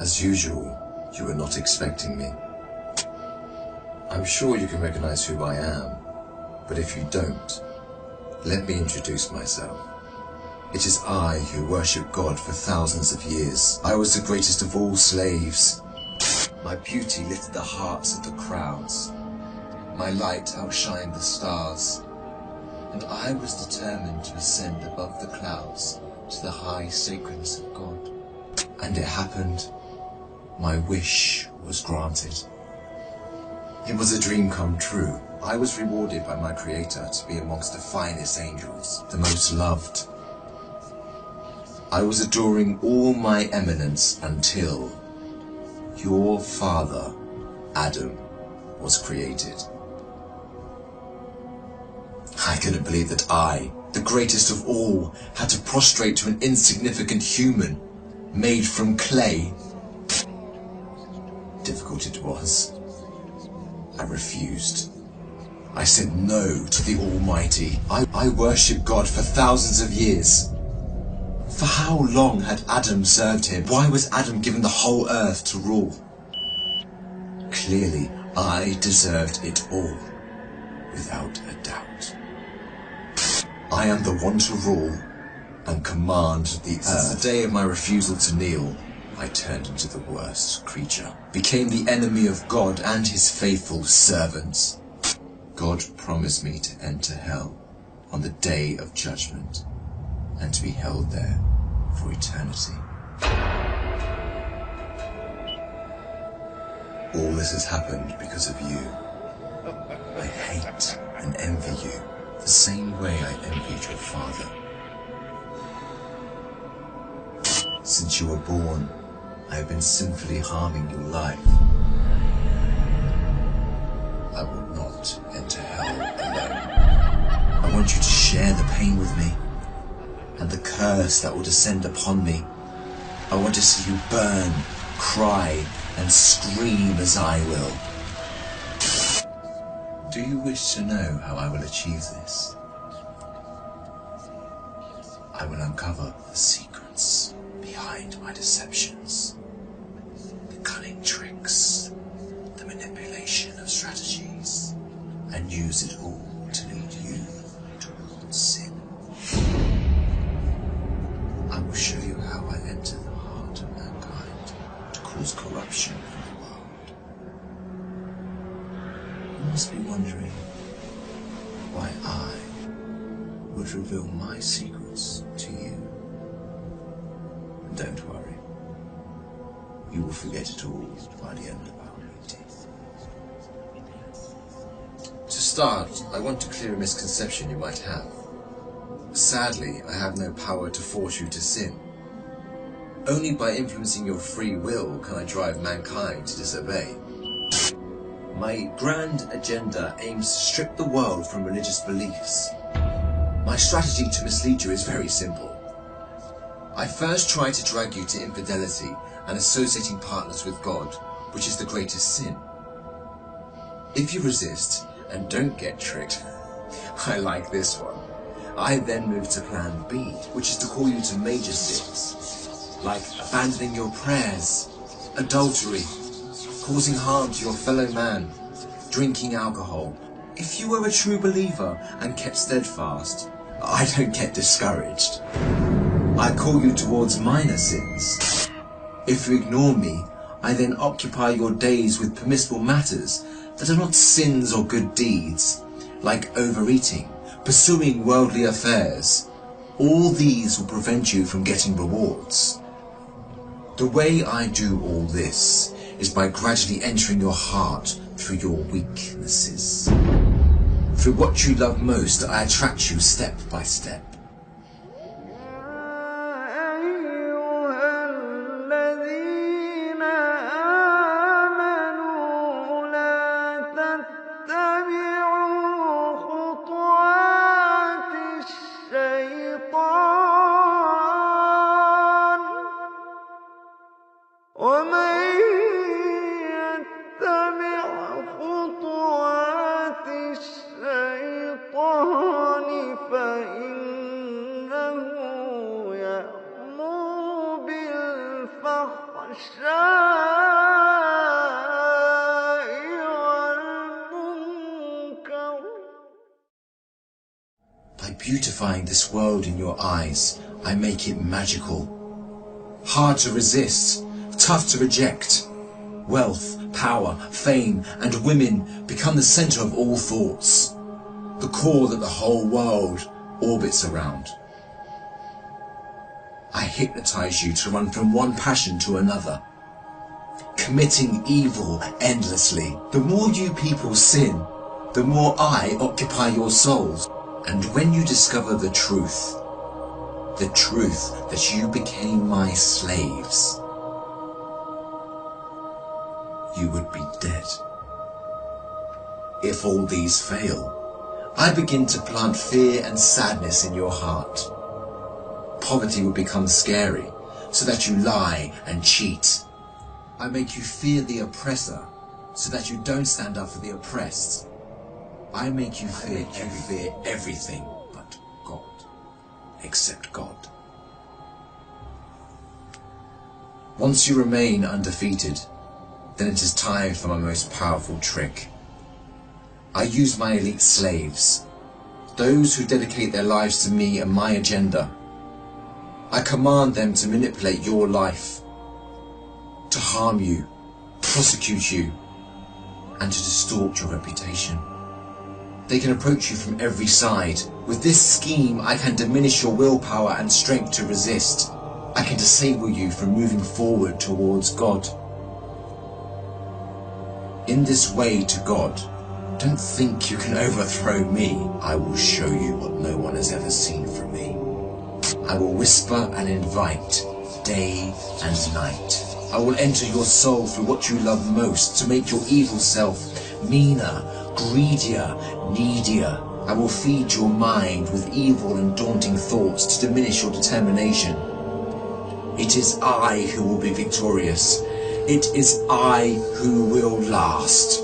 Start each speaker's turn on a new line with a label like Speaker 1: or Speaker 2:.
Speaker 1: As usual, you were not expecting me. I'm sure you can recognize who I am, but if you don't, let me introduce myself. It is I who worship God for thousands of years. I was the greatest of all slaves. My beauty lifted the hearts of the crowds. My light outshined the stars. And I was determined to ascend above the clouds to the high sacredness of God. And it happened. My wish was granted. It was a dream come true. I was rewarded by my Creator to be amongst the finest angels, the most loved. I was adoring all my eminence until your father, Adam, was created. I couldn't believe that I, the greatest of all, had to prostrate to an insignificant human made from clay. Difficult it was. I refused. I said no to the Almighty. I worshipped God for thousands of years. For how long had Adam served him? Why was Adam given the whole earth to rule? Clearly, I deserved it all, without a doubt. I am the one to rule and command the earth. Since the day of my refusal to kneel, I turned into the worst creature, became the enemy of God and his faithful servants. God promised me to enter hell on the day of judgment and to be held there for eternity. All this has happened because of you. I hate and envy you the same way I envied your father. Since you were born, I have been sinfully harming your life. I will not enter hell alone. I want you to share the pain with me and the curse that will descend upon me. I want to see you burn, cry, and scream as I will. Do you wish to know how I will achieve this? I will uncover the secrets behind my deceptions, the cunning tricks, the manipulation of strategies, and use it all to lead you towards sin. I will show you how I enter the heart of mankind to cause corruption in the world. You must be wondering why I would reveal my secrets to you. Don't worry. You will forget it all by the end of our meeting. To start, I want to clear a misconception you might have. Sadly, I have no power to force you to sin. Only by influencing your free will can I drive mankind to disobey. My grand agenda aims to strip the world from religious beliefs. My strategy to mislead you is very simple. I first try to drag you to infidelity and associating partners with God, which is the greatest sin. If you resist and don't get tricked, I like this one. I then move to plan B, which is to call you to major sins, like abandoning your prayers, adultery, causing harm to your fellow man, drinking alcohol. If you were a true believer and kept steadfast, I don't get discouraged. I call you towards minor sins. If you ignore me, I then occupy your days with permissible matters that are not sins or good deeds, like overeating, pursuing worldly affairs. All these will prevent you from getting rewards. The way I do all this is by gradually entering your heart through your weaknesses. Through what you love most, I attract you step by step.
Speaker 2: خطوات الشيطان فإن
Speaker 1: beautifying this world in your eyes, I make it magical. Hard to resist, tough to reject. Wealth, power, fame, and women become the center of all thoughts, the core that the whole world orbits around. I hypnotize you to run from one passion to another, committing evil endlessly. The more you people sin, the more I occupy your souls. And when you discover the truth that you became my slaves, you would be dead. If all these fail, I begin to plant fear and sadness in your heart. Poverty will become scary, so that you lie and cheat. I make you fear the oppressor, so that you don't stand up for the oppressed. I make you fear everything but God, except God. Once you remain undefeated, then it is time for my most powerful trick. I use my elite slaves, those who dedicate their lives to me and my agenda. I command them to manipulate your life, to harm you, prosecute you, and to distort your reputation. They can approach you from every side. With this scheme, I can diminish your willpower and strength to resist. I can disable you from moving forward towards God. In this way to God, don't think you can overthrow me. I will show you what no one has ever seen from me. I will whisper and invite, day and night. I will enter your soul through what you love most to make your evil self meaner, greedier, needier. I will feed your mind with evil and daunting thoughts to diminish your determination. It is I who will be victorious. It is I who will last.